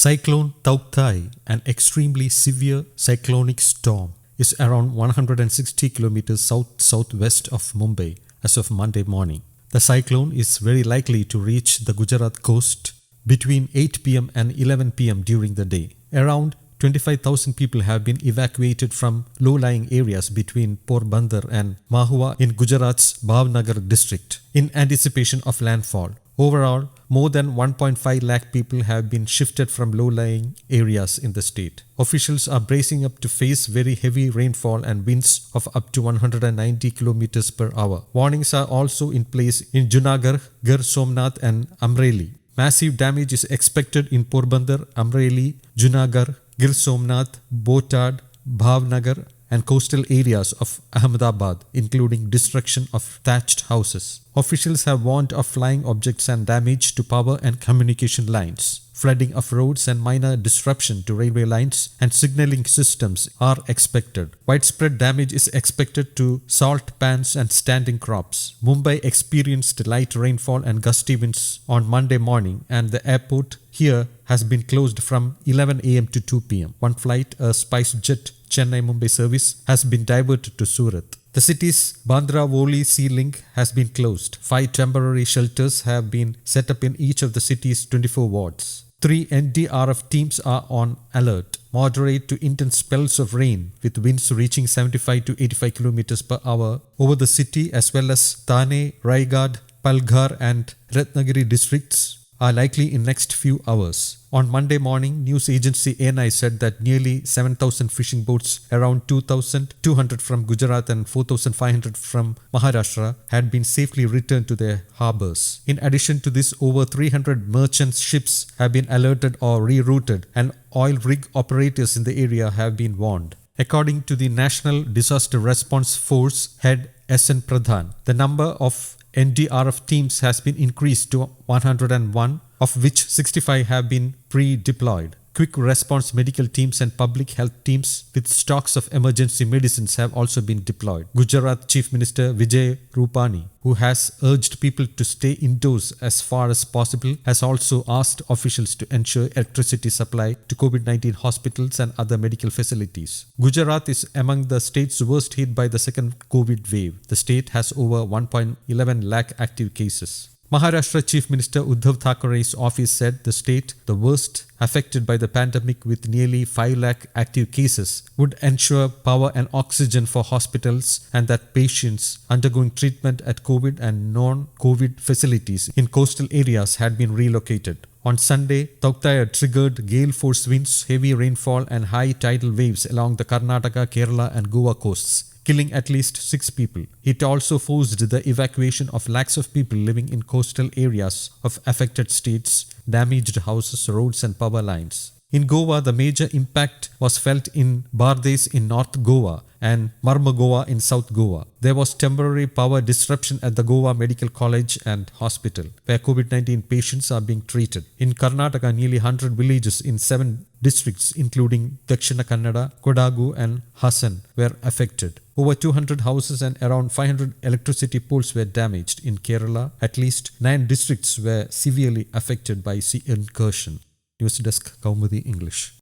Cyclone Tauktae, an extremely severe cyclonic storm, is around 160 kilometers south-southwest of Mumbai as of Monday morning. The cyclone is very likely to reach the Gujarat coast between 8 pm and 11 pm during the day. Around 25,000 people have been evacuated from low-lying areas between Porbandar and Mahuva in Gujarat's Bhavnagar district in anticipation of landfall. Overall, more than 1.5 lakh people have been shifted from low-lying areas in the state. Officials are bracing up to face very heavy rainfall and winds of up to 190 kilometers per hour. Warnings are also in place in Junagarh, Gir Somnath and Amreli. Massive damage is expected in Porbandar, Amreli, Junagarh, Gir Somnath, Botad, Bhavnagar and coastal areas of Ahmedabad, including destruction of thatched houses. Officials have warned of flying objects and damage to power and communication lines. Flooding of roads and minor disruption to railway lines and signaling systems are expected. Widespread damage is expected to salt pans and standing crops. Mumbai experienced light rainfall and gusty winds on Monday morning, and the airport here has been closed from 11 am to 2 pm. One flight, a SpiceJet Chennai-Mumbai service, has been diverted to Surat. The city's Bandra-Worli Sea Link has been closed. 5 temporary shelters have been set up in each of the city's 24 wards. 3 NDRF teams are on alert. Moderate to intense spells of rain with winds reaching 75 to 85 km per hour over the city as well as Thane, Raigad, Palghar and Ratnagiri districts are likely in next few hours. On Monday morning, news agency ANI said that nearly 7,000 fishing boats, around 2,200 from Gujarat and 4,500 from Maharashtra, had been safely returned to their harbours. In addition to this, over 300 merchant ships have been alerted or rerouted, and oil rig operators in the area have been warned. According to the National Disaster Response Force head SN Pradhan, the number of NDRF teams has been increased to 101, of which 65 have been pre-deployed. Quick response medical teams and public health teams with stocks of emergency medicines have also been deployed. Gujarat Chief Minister Vijay Rupani, who has urged people to stay indoors as far as possible, has also asked officials to ensure electricity supply to COVID-19 hospitals and other medical facilities. Gujarat is among the states worst hit by the second COVID wave. The state has over 1.11 lakh active cases. Maharashtra Chief Minister Uddhav Thackeray's office said the state, the worst affected by the pandemic with nearly 5 lakh active cases, would ensure power and oxygen for hospitals and that patients undergoing treatment at COVID and non-COVID facilities in coastal areas had been relocated. On Sunday, Tauktae triggered gale force winds, heavy rainfall and high tidal waves along the Karnataka, Kerala and Goa coasts, killing at least 6 people. It also forced the evacuation of lakhs of people living in coastal areas of affected states, damaged houses, roads and power lines. In Goa, the major impact was felt in Bardez in North Goa and Marmagoa in South Goa. There was temporary power disruption at the Goa Medical College and Hospital, where COVID-19 patients are being treated. In Karnataka, nearly 100 villages in 7 districts, including Dakshina Kannada, Kodagu and Hassan, were affected. Over 200 houses and around 500 electricity poles were damaged. In Kerala, at least 9 districts were severely affected by sea incursion. News Desk, Kaumudi English.